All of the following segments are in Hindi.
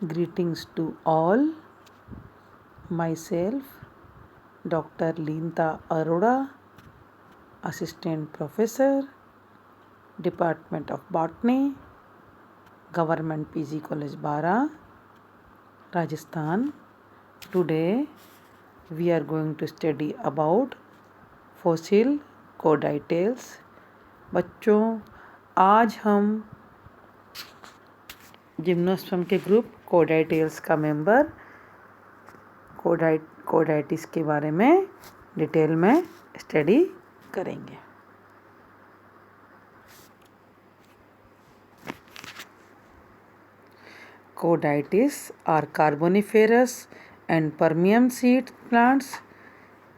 Greetings to all. Myself, Dr. Linta Arora, Assistant Professor, Department of Botany, Government PG College Bara, Rajasthan. Today we are going to study about fossil cordaites. बच्चों, आज हम जिम्नोस्पर्म के ग्रुप कॉर्डाइटेल्स का मेंबर कॉर्डाइटिस के बारे में डिटेल में स्टडी करेंगे। Chordates are carboniferous and permian seed plants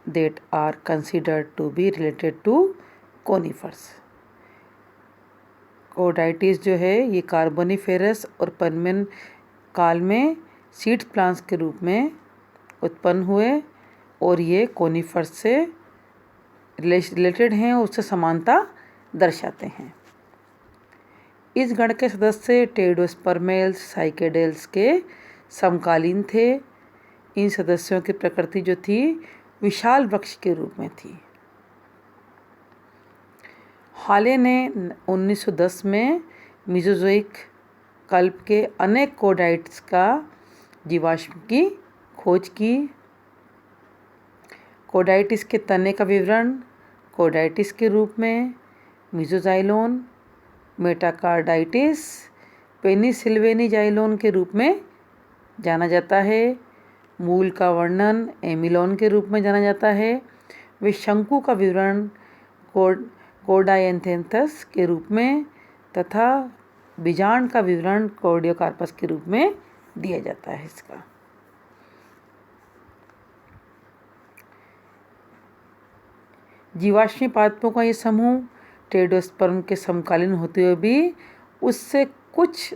that are considered to be related to conifers. Chordates जो है ये कार्बोनिफेरस और परमियन काल में सीड प्लांट्स के रूप में उत्पन्न हुए और ये कोनिफर्स से रिलेटेड हैं और उससे समानता दर्शाते हैं। इस गण के सदस्य टेरिडोस्पर्मेल्स साइकेडेल्स के समकालीन थे। इन सदस्यों की प्रकृति जो थी विशाल वृक्ष के रूप में थी। हाले ने 1910 में मेसोजोइक कल्प के अनेक कॉर्डाइट्स का जीवाश्म की खोज की। कॉर्डाइटिस के तने का विवरण कॉर्डाइटिस के रूप में मेसोजाइलोन, मेटाकार्डाइटिस पेनिसिल्वेनी जाइलोन के रूप में जाना जाता है। मूल का वर्णन एमिलोन के रूप में जाना जाता है। वे शंकु का विवरण कॉर्डाइएंथेंथस के रूप में तथा बीजांड का विवरण कॉर्डियोकार्पस के रूप में दिया जाता है। इसका जीवाश्मी पादपों का ये समूह टेरिडोस्पर्म के समकालीन होते हुए भी उससे कुछ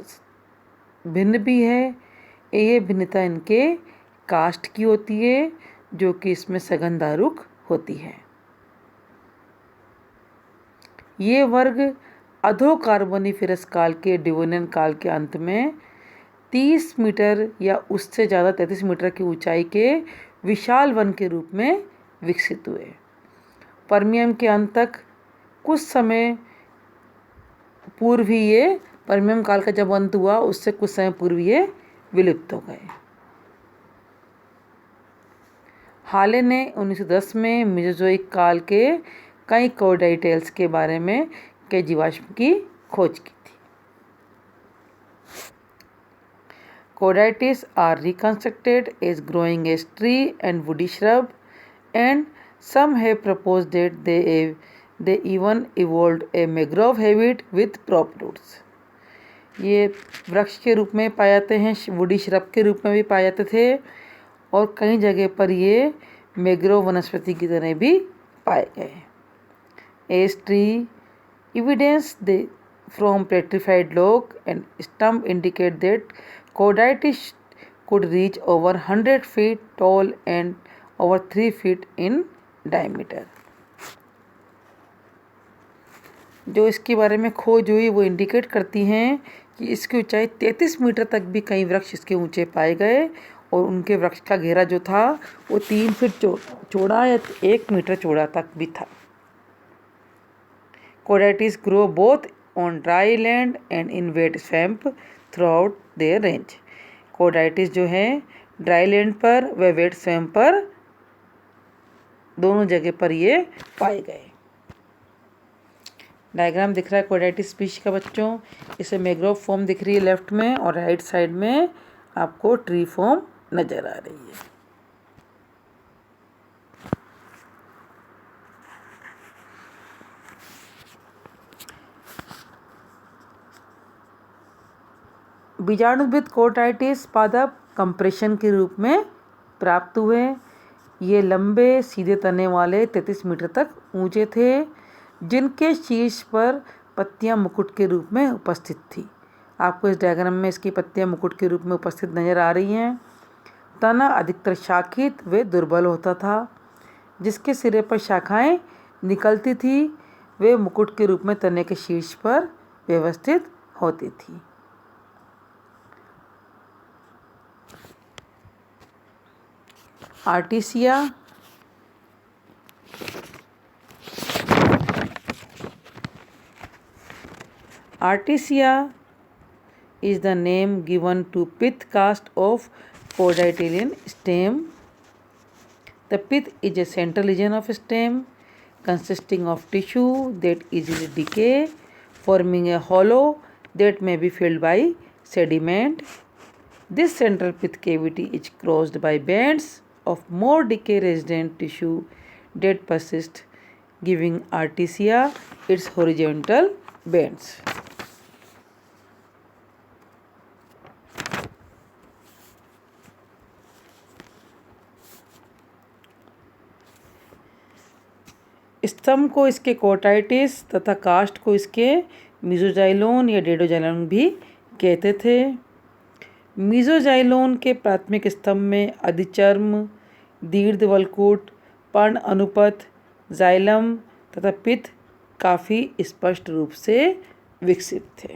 भिन्न भी है। ये भिन्नता इनके कास्ट की होती है जो कि इसमें सघनदारुक होती है। ये वर्ग अधो कार्बोनिफेरस काल के डिवोनियन काल के अंत में 30 मीटर या उससे ज़्यादा 33 मीटर की ऊंचाई के विशाल वन के रूप में विकसित हुए। परमियन के अंत तक कुछ समय पूर्व ही ये परमियन काल का जब अंत हुआ उससे कुछ समय पूर्व ये विलुप्त हो गए। हाले ने 1910 में मेसोजोइक काल के कई कॉर्डाइटेल्स के बारे में कई जीवाश्म की खोज की थी। Chordates are reconstructed as growing as tree and woody shrub, and some have proposed that they even evolved a mangrove habit with prop roots. ये वृक्ष के रूप में पाए जाते हैं, वुडी श्रब के रूप में भी पाए जाते थे और कई जगह पर ये मैंग्रोव वनस्पति की तरह भी पाए गए। As tree evidence from petrified log and stump indicate that Chordates could reach over 100 feet tall and over 3 feet in diameter. जो इसके बारे में खोज हुई वो इंडिकेट करती हैं कि इसकी ऊंचाई 33 मीटर तक भी कई वृक्ष इसके ऊंचे पाए गए और उनके वृक्ष का घेरा जो था वो 3 फीट चौड़ा या 1 मीटर चौड़ा तक भी था। Chordates grow both on dry land and in wet swamp throughout their range. Chordates जो है ड्राई लैंड पर व वेट स्वैम्प पर दोनों जगह पर ये पाए गए। डायग्राम दिख रहा है Chordates स्पीशीज का बच्चों। इसे मैंग्रोव फॉर्म दिख रही है लेफ्ट में और राइट साइड में आपको ट्री फॉर्म नजर आ रही है। बीजाणुविद Chordates पादप कंप्रेशन के रूप में प्राप्त हुए। ये लंबे सीधे तने वाले 33 मीटर तक ऊंचे थे जिनके शीर्ष पर पत्तियां मुकुट के रूप में उपस्थित थी। आपको इस डायग्राम में इसकी पत्तियां मुकुट के रूप में उपस्थित नजर आ रही हैं। तना अधिकतर शाखित व दुर्बल होता था। जिसके सिरे पर शाखाएं निकलती थी वे मुकुट के रूप में तने के शीर्ष पर व्यवस्थित होती थी। आर्टिसिया, artesia is the name given to pith cast of codytilian stem. The pith is a central region of stem consisting of tissue that easily decay, forming a hollow that may be filled by sediment. This central pith cavity is crossed by bands of more decay-resistant tissue that persist, giving artesia its horizontal bands. स्तंभ को इसके कोटाइटिस तथा कास्ट को इसके मीजोजाइलोन या डेडोजाइलोन भी कहते थे। मीजोजाइलोन के प्राथमिक स्तंभ में अधिचर्म, दीर्घवल्कुट, पर्ण अनुपथ, जाइलम तथा पित्त काफ़ी स्पष्ट रूप से विकसित थे।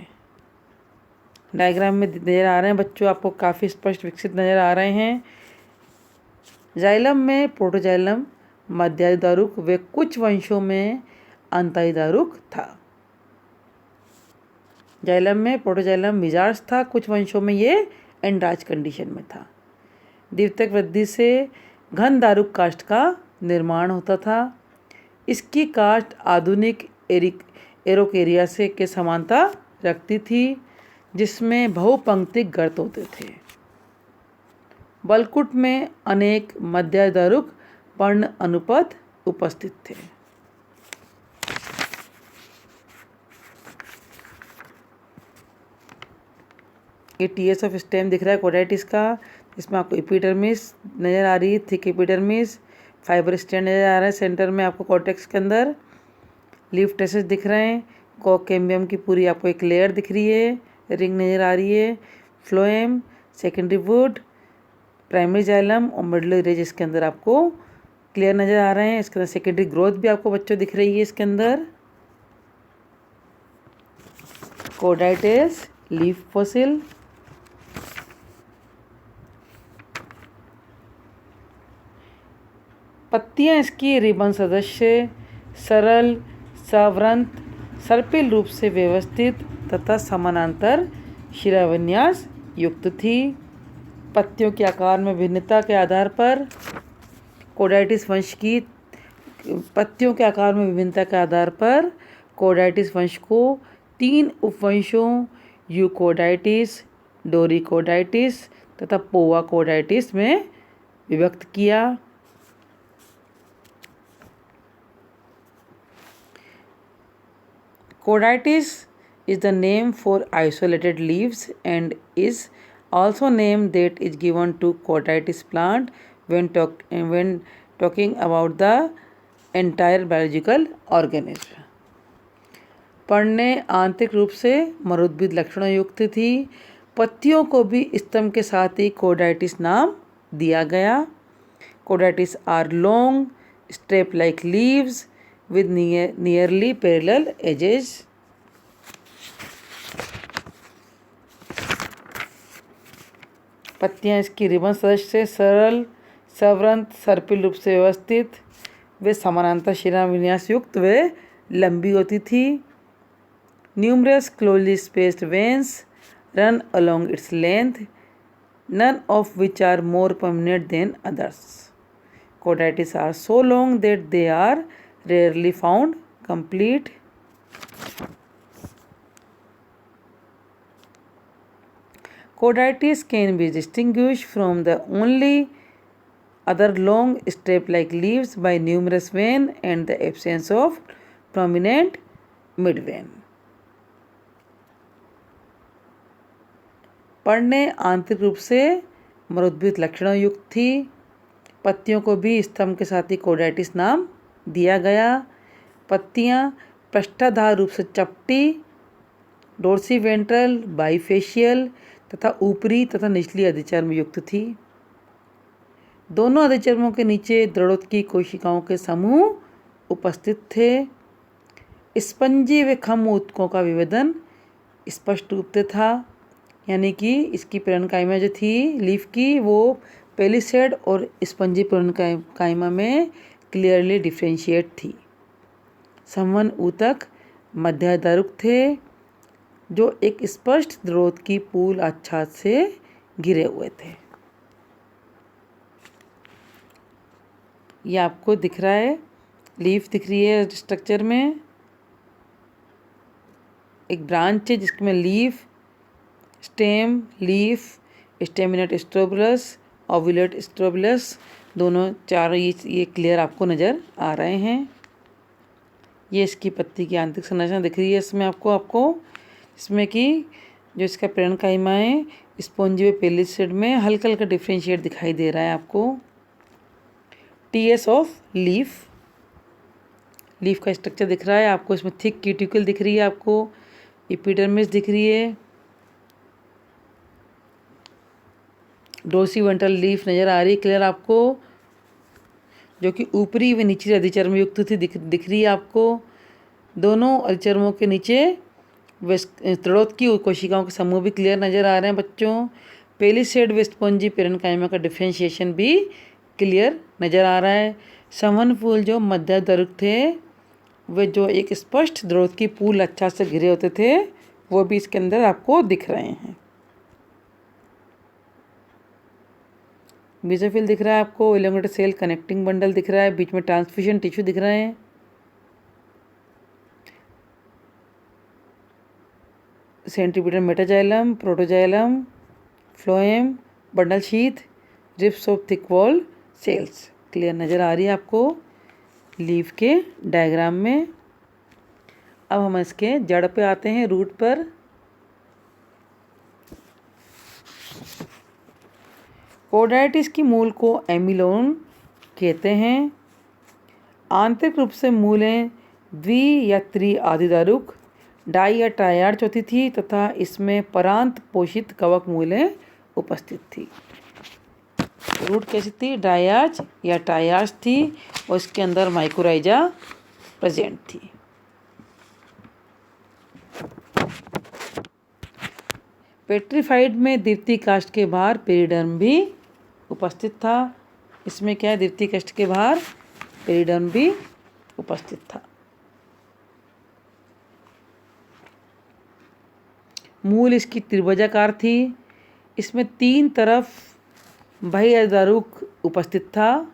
डायग्राम में नज़र आ रहे हैं बच्चों, आपको काफ़ी स्पष्ट विकसित नज़र आ रहे हैं। जाइलम में प्रोटोजाइलम मध्यायुदारुक व कुछ वंशों में अंतयुदारुक था। जाइलम में प्रोटोजाइलम मिजार्स था, कुछ वंशों में ये एंड्राज कंडीशन में था। द्वितीयक वृद्धि से घन दारुक काष्ठ का निर्माण होता था। इसकी काष्ठ आधुनिक एरोकेरिया से के समानता रखती थी, जिसमें बहुपंक्तिक गर्त होते थे। वल्कुट में अनेक मध्यायुदारुक पर्ण अनुपथ उपस्थित थे। ये टीएस ऑफ स्टेम दिख रहा है कोडाइटिस का, इसमें आपको एपिडर्मिस नज़र आ रही है, थिक एपिडर्मिस, फाइबर स्टैंड नज़र आ रहा है, सेंटर में आपको कॉर्टेक्स के अंदर लीफ ट्रेसेस दिख रहे हैं, कोकेम्बियम की पूरी आपको एक लेयर दिख रही है, रिंग नज़र आ रही है, phloem, secondary would, primary xylem और मिडल रेज इसके अंदर आपको क्लियर नज़र आ रहे हैं। इसके अंदर सेकेंडरी ग्रोथ भी आपको बच्चों दिख रही है। इसके अंदर कोडाइटिस लीफ फॉसिल, पत्तियां इसकी रिबन सदस्य, सरल, सावरंत, सर्पिल रूप से व्यवस्थित तथा समानांतर शिराविन्यास युक्त थी। पत्तियों के आकार में भिन्नता के आधार पर कोडाइटिस वंश की पत्तियों के आकार में विभिन्नता के आधार पर कोडाइटिस वंश को 3 उपवंशों यूकोडाइटिस, डोरिकोडाइटिस तथा पोवाकोडाइटिस में विभक्त किया। Coditis is the name for isolated leaves and is also name that is given to coditis plant when talking about the entire biological organism. पढ़ने आंतरिक रूप से मरोद्भिद लक्षणों युक्त थी। पत्तियों को भी स्तंभ के साथ ही कोडाइटिस नाम दिया गया। Cordaites are long strap like leaves with nearly parallel edges. पत्तियां इसकी रिबन सदस्य से सरल, सवरंत, सर्पिल रूप से व्यवस्थित वे समानांतर शिराविन्यास युक्त वे लंबी होती थी। Numerous closely spaced veins run along its length, none of which are more prominent than others. Coditis are so long that they are rarely found complete. Coditis can be distinguished from the only other long strap-like leaves by numerous veins and the absence of prominent midvein. पढ़ने आंतरिक रूप से मरोद्भिद लक्षणों युक्त थी। पत्तियों को भी स्तंभ के साथ ही कोडाइटिस नाम दिया गया। पत्तियां पृष्ठाधार रूप से चपटी, डोर्सीवेंट्रल, बाइफेशियल तथा ऊपरी तथा निचली अधिचर्म युक्त थी। दोनों अधिचर्मों के नीचे दृढ़ोत्की कोशिकाओं के समूह उपस्थित थे। स्पंजी व खम ऊतकों का विभेदन स्पष्ट रूप से था, यानी कि इसकी पेरेन्काइमा जो थी लीफ की वो पेलिसेड और स्पंजी पेरेन्काइमा में क्लियरली डिफ्रेंशिएट थी। संवहन ऊतक मध्याधारुक थे जो एक स्पष्ट द्रोत की पूल आच्छाद से घिरे हुए थे। ये आपको दिख रहा है, लीफ दिख रही है स्ट्रक्चर में, एक ब्रांच है जिसमें leaf, stem, leaf, staminate strobilus, ovulate strobilus, दोनों चारों ये क्लियर आपको नज़र आ रहे हैं। ये इसकी पत्ती की आंतरिक संरचना दिख रही है इसमें आपको इसमें कि जो इसका पेरेन्काइमा है स्पॉन्जी व पेलिसेड में हल्का हल्का डिफ्रेंशिएट दिखाई दे रहा है आपको। टीएस ऑफ लीफ का स्ट्रक्चर दिख रहा है आपको, इसमें थिक क्यूटिकल दिख रही है आपको, एपिडर्मिस दिख रही है, डोर्सीवेंट्रल लीफ नज़र आ रही है क्लियर आपको, जो कि ऊपरी व निचली अधिचर्म युक्त थी दिख रही है आपको। दोनों अधिचर्मों के नीचे तड़ोत की कोशिकाओं के समूह भी क्लियर नज़र आ रहे हैं बच्चों। पेलिसेड व स्पॉन्जी पेरेन्काइमा का डिफ्रेंशिएशन भी क्लियर नज़र आ रहा है। संवहन फूल जो मध्याधारुक थे वे जो एक स्पष्ट द्रोत की पूल अच्छा से घिरे होते थे वो भी इसके अंदर आपको दिख रहे हैं। बेसोफिल दिख रहा है आपको, इलोंगेटेड सेल कनेक्टिंग बंडल दिख रहा है, बीच में ट्रांसफ्यूजन टिश्यू दिख रहे हैं। Centripetal metaxylem, protoxylem, phloem, bundle sheath, ribs of thick wall cells clear नज़र आ रही है आपको लीफ के डायग्राम में। अब हम इसके जड़ पे आते हैं, रूट पर। कोडाइटिस की मूल को एमिलोन कहते हैं। आंतरिक रूप से मूलें द्वि या त्रि आदिधारुक, डाई या ट्रायार्च होती थी तथा इसमें परांत पोषित कवक मूलें उपस्थित थी। रूट कैसी थी? डायार्च या ट्रायार्च थी और इसके अंदर माइकोराइजा प्रेजेंट थी। पेट्रीफाइड में द्वितीय काष्ठ के बाहर पेरिडर्म भी उपस्थित था। इसमें क्या है, द्वितीय काष्ठ के बाहर पेरिडर्म भी उपस्थित था। मूल इसकी त्रिभुजाकार थी, इसमें तीन तरफ बाह्यधारुक उपस्थित था।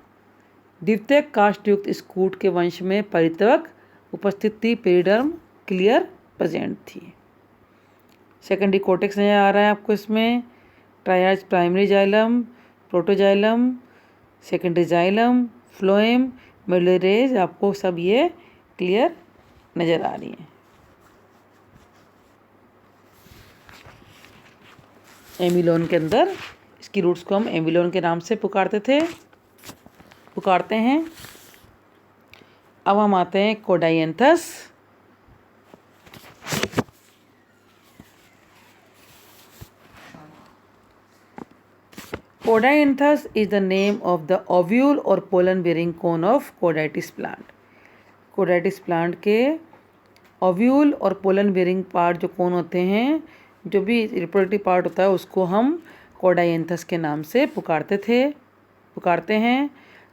द्वितीय काष्ठ युक्त स्कूट के वंश में परितवक उपस्थित थी, पेरिडर्म क्लियर प्रेजेंट थी। सेकेंडरी कोटेक्स नजर आ रहा है आपको इसमें, triarch primary xylem, protoxylem, secondary xylem, phloem, medullary rays, आपको सब ये क्लियर नज़र आ रही हैं। एमिलोन के अंदर इसकी रूट्स को हम एमिलोन के नाम से पुकारते हैं। अब हम आते हैं कोडाइएंथस। Codainthus is the name of the ovule or pollen bearing cone of Codaitis plant. Codaitis plant के ओव्यूल और पोलन बेरिंग पार्ट जो कोन होते हैं, जो भी रिप्रोडक्टिव पार्ट होता है उसको हम कोडाइएंथस के नाम से पुकारते हैं।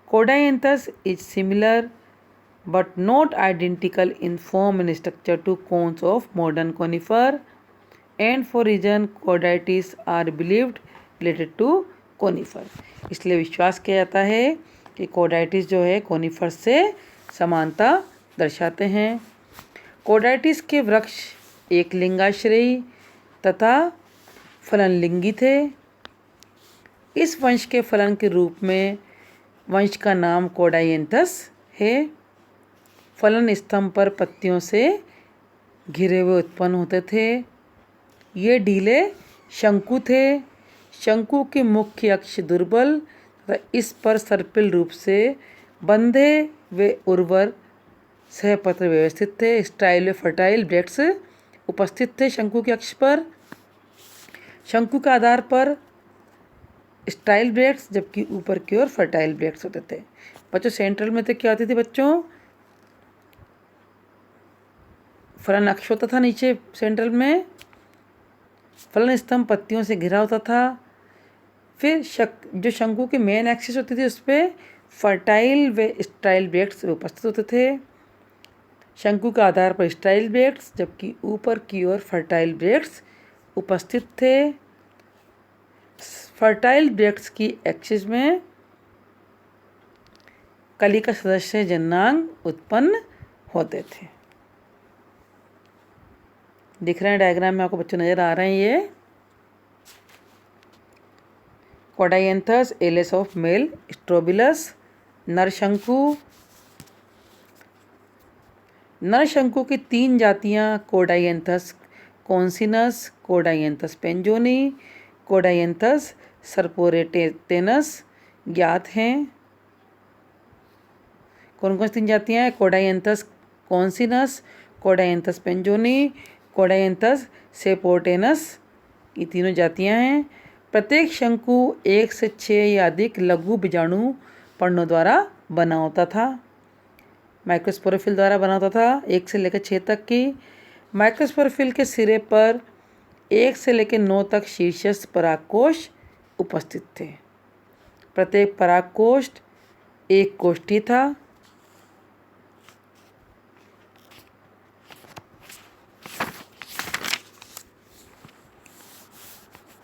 Cordaianthus is similar but not identical in form and structure to cones of modern conifer and for reason Cordaites are believed related to conifer. इसलिए विश्वास किया जाता है कि कोडाइटिस जो है कोनिफर से समानता दर्शाते हैं। कोडाइटिस के वृक्ष एक लिंगाश्रयी तथा फलनलिंगी थे। इस वंश के फलन के रूप में वंश का नाम कोडाइएंथस है। फलन स्तंभ पर पत्तियों से घिरे हुए उत्पन्न होते थे। ये ढीले शंकु थे। शंकु के मुख्य अक्ष दुर्बल तथा इस पर सर्पिल रूप से बंधे वे उर्वर सहपत्र व्यवस्थित थे। स्टाइल व फर्टाइल ब्रैक्ट्स उपस्थित थे शंकु के अक्ष पर। शंकु के आधार पर स्टाइल ब्रैक्ट्स जबकि ऊपर की ओर फर्टाइल ब्रैक्ट्स होते थे। बच्चों सेंट्रल में तो क्या होती थी बच्चों, फलन अक्ष होता था, नीचे सेंट्रल में फलन स्तंभ पत्तियों से घिरा होता था। फिर जो शंकु की मेन एक्सिस होती थी उस पर फर्टाइल व स्टाइल ब्रेक्स उपस्थित होते थे। शंकु के आधार पर स्टाइल ब्रेक्स, जबकि ऊपर की ओर फर्टाइल ब्रेक्स उपस्थित थे। फर्टाइल ब्रेक्स की एक्सिस में कलिका सदस्य जननांग उत्पन्न होते थे। दिख रहे हैं डायग्राम में आपको बच्चों नजर आ रहे हैं ये। कोडाइएंथस एलिस ऑफ मेल स्ट्रोबिलस नरशंकु। नरशंकु की 3 जातियां कोडाइएंथस कॉन्सिनस, कोडाइएंथस पेंजोनी, कोडाइएंथस सर्पोरेटेनस ज्ञात हैं। कौन कौन सी 3 जातियां हैं? कोडाइएंथस कॉन्सिनस, कोडाइएंथस पेंजोनी, कोडाइएंथस सेपोर्टेनस, ये तीनों जातियां हैं। प्रत्येक शंकु 1 से 6 या अधिक लघु बीजाणु पर्णों द्वारा बना होता था। माइक्रोस्पोरोफिल द्वारा बना होता था 1 से लेकर 6 तक की। माइक्रोस्पोरोफिल के सिरे पर 1 से लेकर 9 तक शीर्षस्थ परागकोश उपस्थित थे। प्रत्येक परागकोश एक कोष्ठी था।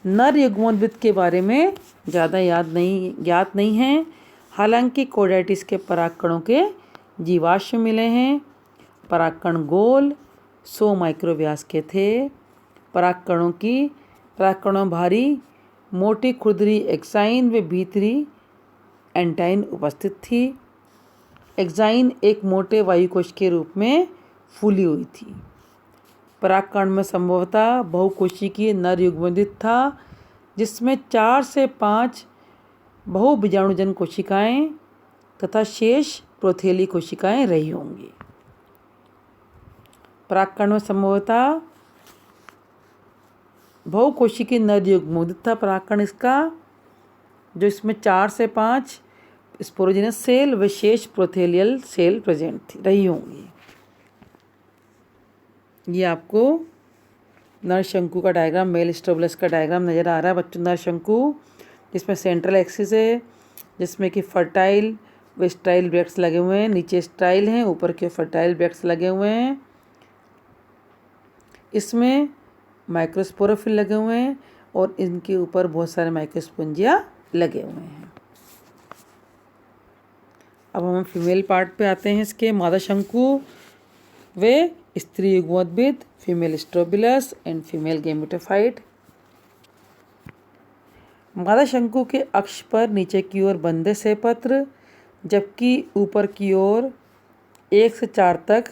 नर युग्मोद्भिद के बारे में ज़्यादा ज्ञात नहीं है। हालांकि कोडाइटिस के परागकणों के जीवाश्म मिले हैं। परागकण गोल 100 माइक्रोव्यास के थे। परागकणों भारी मोटी खुरदरी एक्साइन व भीतरी एंटाइन उपस्थित थी। एक्साइन एक मोटे वायुकोश के रूप में फूली हुई थी। परागकण में संभवतः बहुकोशिकीय नर युग्मोद्भिद था, जिसमें 4 से 5 बहुबीजाणुजन कोशिकाएं तथा शेष प्रोथेली कोशिकाएं रही होंगी। परागकण में संभवतः बहुकोशिकीय नर युग्मोद्भिद था परागकण इसका, जो इसमें 4 से 5 स्पोरोजिनस सेल व शेष प्रोथेलियल सेल प्रेजेंट रही होंगी। ये आपको नरशंकु का डायग्राम, मेल स्ट्रोबिलस का डायग्राम नज़र आ रहा है बच्चों। नरशंकु जिसमें सेंट्रल एक्सिस है, जिसमें कि फर्टाइल व स्टाइल ब्रेक्स लगे हुए हैं। नीचे स्टाइल हैं, ऊपर के फर्टाइल ब्रेक्स लगे हुए हैं। इसमें माइक्रोस्पोरोफिल लगे हुए हैं और इनके ऊपर बहुत सारे माइक्रोस्पोंजिया लगे हुए हैं। अब हम फीमेल पार्ट पे आते हैं इसके। मादा शंकु वे स्त्री युग्मोद्भिद, female strobilus and female gametophyte. मादा शंकु के अक्ष पर नीचे की ओर बंधे से पत्र, जबकि ऊपर की ओर 1 से 4 तक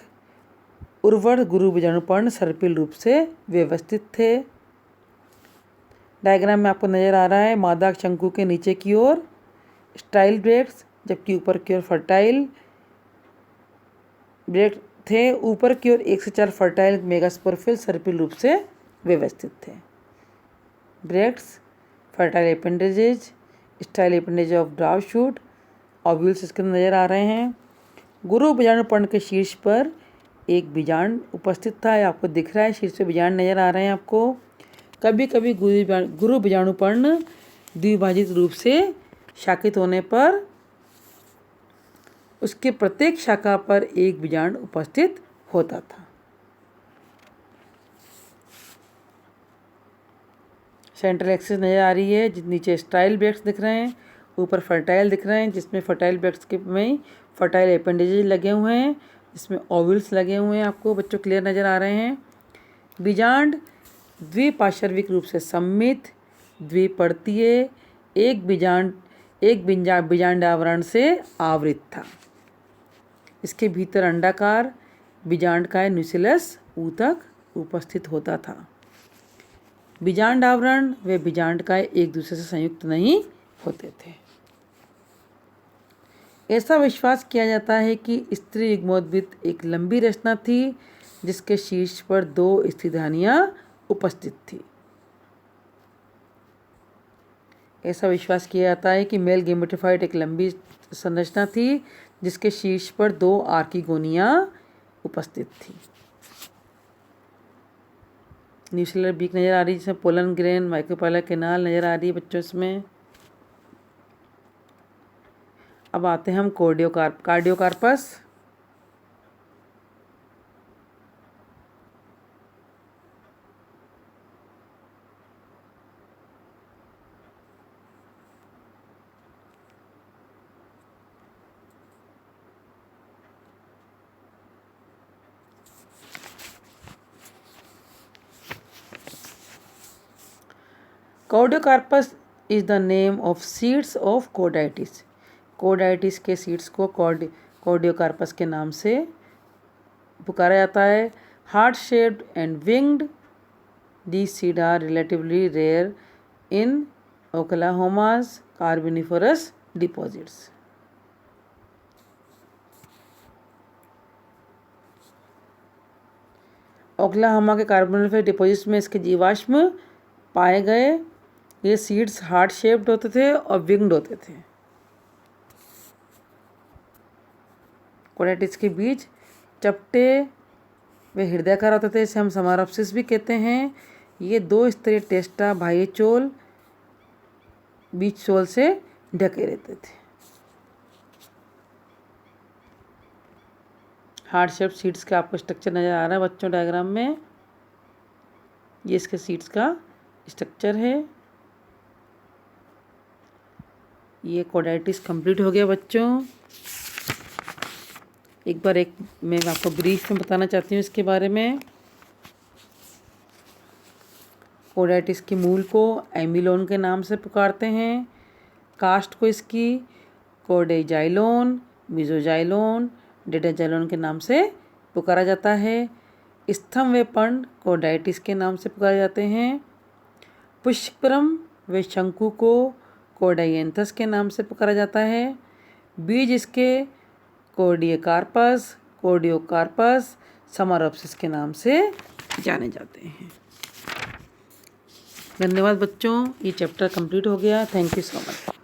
उर्वर गुरु बीजाणुपर्ण सर्पिल रूप से व्यवस्थित थे। डायग्राम में आपको नजर आ रहा है मादा शंकु के नीचे की ओर स्टाइल ब्रेक्स, जबकि ऊपर की ओर फर्टाइल ब्रेक थे। ऊपर की ओर 1 से 4 फर्टाइल मेगास्पोरोफिल सर्पिल रूप से व्यवस्थित थे। Bracts, fertile appendages, sterile appendage of dwarf shoot, ovules इसके नजर आ रहे हैं। गुरु बीजाणुपर्ण के शीर्ष पर एक बीजांड उपस्थित था, आपको दिख रहा है, शीर्ष पे बीजांड नजर आ रहे हैं आपको। कभी कभी गुरु बीजाणुपर्ण द्विभाजित रूप से शाखित होने पर उसके प्रत्येक शाखा पर एक बीजांड उपस्थित होता था। सेंट्रल एक्सिस नजर आ रही है, नीचे स्टाइल ब्रेक्स दिख रहे हैं, ऊपर फर्टाइल दिख रहे हैं, जिसमें फर्टाइल ब्रेक्स के में फर्टाइल एपेंडेजेज लगे हुए हैं, जिसमें ओव्यूल्स लगे हुए हैं। आपको बच्चों क्लियर नजर आ रहे हैं। बीजांड द्विपार्श्विक रूप से सममित, द्विपर्तीय, एक बीजांड आवरण से आवृत था। इसके भीतर अंडाकार बीजांड का न्यूक्लियस ऊतक उपस्थित होता था। बीजांड आवरण व बीजांड का एक दूसरे से संयुक्त नहीं होते थे। ऐसा विश्वास किया जाता है कि स्त्री युग्मोद्भिद एक लंबी रचना थी, जिसके शीर्ष पर 2 स्थिधानियां उपस्थित थी। ऐसा विश्वास किया जाता है कि मेल गैमेटोफाइट एक लंबी संरचना थी, जिसके शीर्ष पर 2 आर्किगोनिया उपस्थित थी। न्यूक्लियर बीक नजर आ रही है, जिसमें पोलन ग्रेन माइक्रोपाइलर केनाल नजर आ रही है बच्चों इसमें। अब आते हैं हम Cardiocarpus. Cardiocarpus is the name of seeds of Cordaites. Cordaites के सीड्स को कार्डियोकार्पस के नाम से पुकारा जाता है। Heart shaped and winged, these seeds are relatively rare in Oklahoma's Carboniferous deposits. Oklahoma के कार्बोनिफरस डिपॉजिट्स में इसके जीवाश्म पाए गए। ये सीड्स हार्ट शेप्ड होते थे और विंग्ड होते थे। कोडाइटिस के बीज चपटे वे हृदयाकार होते थे, इसे हम समारोप्सिस भी कहते हैं। ये 2 स्तरीय टेस्टा बाह्य चोल बीज चोल से ढके रहते थे। हार्ट शेप सीड्स का आपको स्ट्रक्चर नज़र आ रहा है बच्चों डायग्राम में। ये इसके सीड्स का स्ट्रक्चर है। ये कोडाइटिस कंप्लीट हो गया बच्चों। एक बार मैं आपको ब्रीफ में बताना चाहती हूँ इसके बारे में। कोडाइटिस के मूल को एमिलोन के नाम से पुकारते हैं। कास्ट को इसकी कोडेजाइलोन, मिजोजाइलोन, डेडाजाइलोन के नाम से पुकारा जाता है। स्तंभ व पर्ण कोडाइटिस के नाम से पुकारे जाते हैं। पुष्पक्रम व शंकु को कोडाइएंथस के नाम से पुकारा जाता है। बीज इसके कोर्डियोकार्पस, समारोप्सिस के नाम से जाने जाते हैं। धन्यवाद बच्चों, ये चैप्टर कंप्लीट हो गया। Thank you so much.